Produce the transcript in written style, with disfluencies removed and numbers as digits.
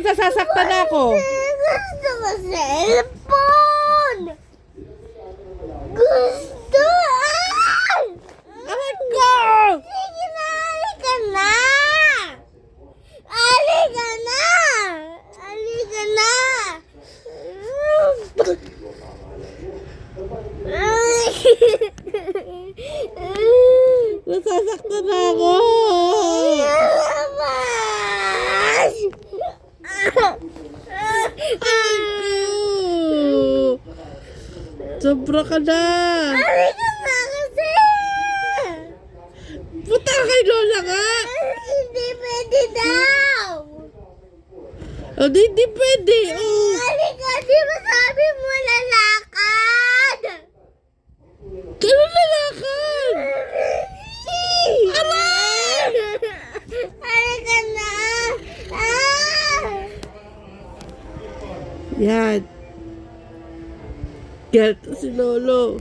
nasasaktan ako. Gusto ko cellphone! Gusto! Aray ko! Sige na, halika na! Halika na! Halika na! Nasasaktan na ako. Labas! Sobra ka na. Halika na kasi! Puta kay Lola nga. Hindi pwede daw! Hindi pwede. Oh. Halika, di ba sabi mo lalakad? Kailan lalakad? Aray! Halika na! Yan. Get si Lolo.